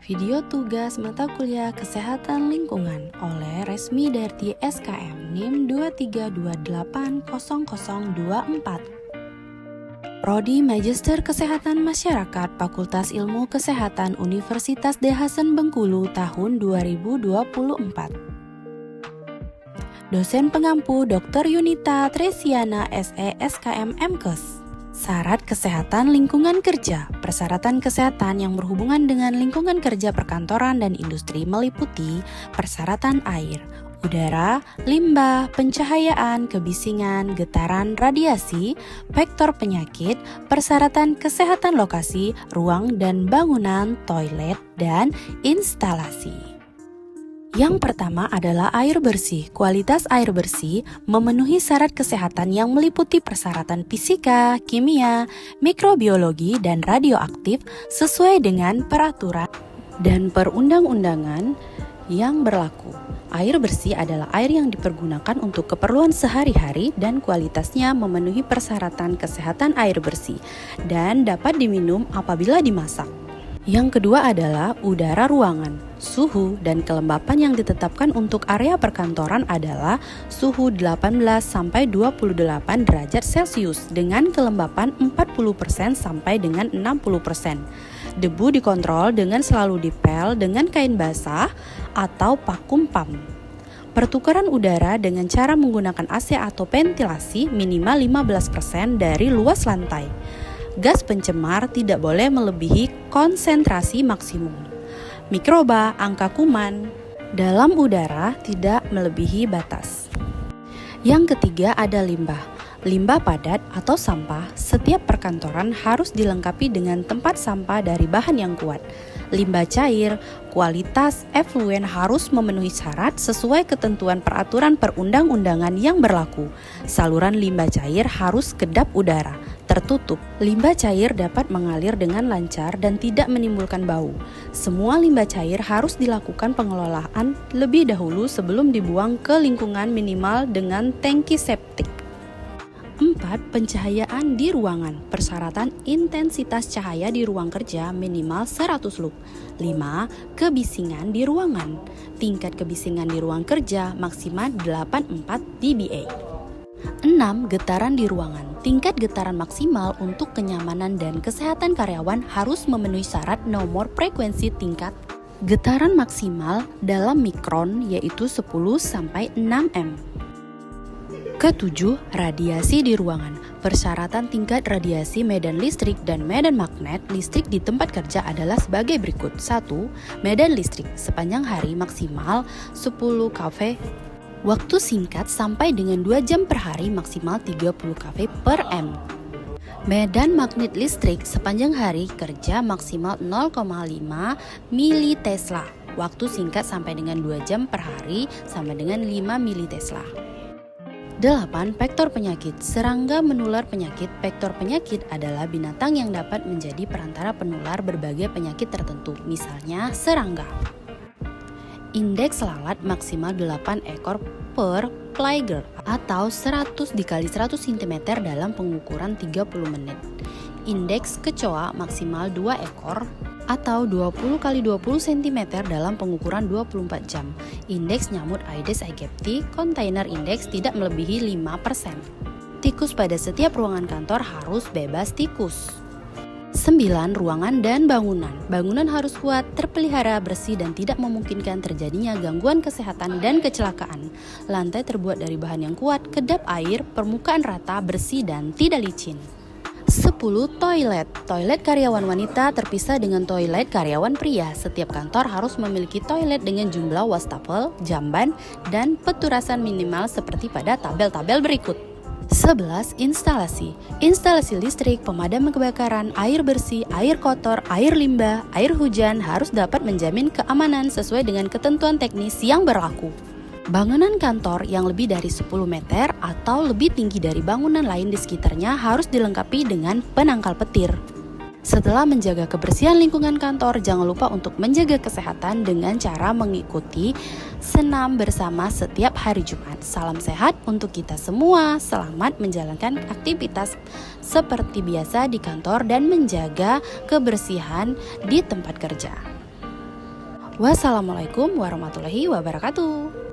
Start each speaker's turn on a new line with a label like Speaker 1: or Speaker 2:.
Speaker 1: Video tugas mata kuliah Kesehatan Lingkungan oleh Resmi Darti SKM NIM 23280024. Prodi Magister Kesehatan Masyarakat Fakultas Ilmu Kesehatan Universitas D. Hasan Bengkulu tahun 2024. Dosen pengampu Dr. Yunita Tresiana SE SKM MKes. Syarat kesehatan lingkungan kerja. Persyaratan kesehatan yang berhubungan dengan lingkungan kerja perkantoran dan industri meliputi persyaratan air, udara, limbah, pencahayaan, kebisingan, getaran, radiasi, vektor penyakit, persyaratan kesehatan lokasi, ruang dan bangunan, toilet, dan instalasi. Yang pertama adalah air bersih. Kualitas air bersih memenuhi syarat kesehatan yang meliputi persyaratan fisika, kimia, mikrobiologi, dan radioaktif sesuai dengan peraturan dan perundang-undangan yang berlaku. Air bersih adalah air yang dipergunakan untuk keperluan sehari-hari dan kualitasnya memenuhi persyaratan kesehatan air bersih dan dapat diminum apabila dimasak. Yang kedua adalah udara ruangan. Suhu dan kelembapan yang ditetapkan untuk area perkantoran adalah suhu 18-28 derajat Celcius dengan kelembapan 40% sampai dengan 60%. Debu dikontrol dengan selalu dipel dengan kain basah atau vakum pump. Pertukaran udara dengan cara menggunakan AC atau ventilasi minimal 15% dari luas lantai. Gas pencemar tidak boleh melebihi konsentrasi maksimum. Mikroba, angka kuman dalam udara tidak melebihi batas. Yang ketiga ada limbah. Limbah padat atau sampah, setiap perkantoran harus dilengkapi dengan tempat sampah dari bahan yang kuat. Limbah cair, kualitas efluen harus memenuhi syarat sesuai ketentuan peraturan perundang-undangan yang berlaku. Saluran limbah cair harus kedap udara, tertutup. Limbah cair dapat mengalir dengan lancar dan tidak menimbulkan bau. Semua limbah cair harus dilakukan pengelolaan lebih dahulu sebelum dibuang ke lingkungan minimal dengan tangki septik. 4. Pencahayaan di ruangan. Persyaratan intensitas cahaya di ruang kerja minimal 100 lux. 5. Kebisingan di ruangan. Tingkat kebisingan di ruang kerja maksimal 84 dBA. 6. Getaran di ruangan. Tingkat getaran maksimal untuk kenyamanan dan kesehatan karyawan harus memenuhi syarat nomor frekuensi tingkat getaran maksimal dalam mikron yaitu 10-6 M. Ketujuh, radiasi di ruangan. Persyaratan tingkat radiasi medan listrik dan medan magnet listrik di tempat kerja adalah sebagai berikut. 1. Medan listrik sepanjang hari maksimal 10 kV. Waktu singkat sampai dengan 2 jam per hari maksimal 30 kV per M. Medan magnet listrik sepanjang hari kerja maksimal 0,5 militesla. Waktu singkat sampai dengan 2 jam per hari sama dengan 5 militesla. 8. Vektor penyakit. Serangga menular penyakit. Vektor penyakit adalah binatang yang dapat menjadi perantara penular berbagai penyakit tertentu, misalnya serangga. Indeks lalat maksimal 8 ekor per Playgirl atau 100 dikali 100 cm dalam pengukuran 30 menit. Indeks kecoa maksimal 2 ekor atau 20 kali 20 cm dalam pengukuran 24 jam. Indeks nyamuk Aedes aegypti container index tidak melebihi 5%. Tikus pada setiap ruangan kantor harus bebas tikus. 9. Ruangan dan bangunan. Bangunan harus kuat, terpelihara, bersih dan tidak memungkinkan terjadinya gangguan kesehatan dan kecelakaan. Lantai terbuat dari bahan yang kuat, kedap air, permukaan rata, bersih dan tidak licin. 10. Toilet. Toilet karyawan wanita terpisah dengan toilet karyawan pria. Setiap kantor harus memiliki toilet dengan jumlah wastafel, jamban, dan peturasan minimal seperti pada tabel-tabel berikut. 11. Instalasi. Instalasi listrik, pemadam kebakaran, air bersih, air kotor, air limbah, air hujan harus dapat menjamin keamanan sesuai dengan ketentuan teknis yang berlaku. Bangunan kantor yang lebih dari 10 meter atau lebih tinggi dari bangunan lain di sekitarnya harus dilengkapi dengan penangkal petir. Setelah menjaga kebersihan lingkungan kantor, jangan lupa untuk menjaga kesehatan dengan cara mengikuti senam bersama setiap hari Jumat. Salam sehat untuk kita semua. Selamat menjalankan aktivitas seperti biasa di kantor dan menjaga kebersihan di tempat kerja. Wassalamualaikum warahmatullahi wabarakatuh.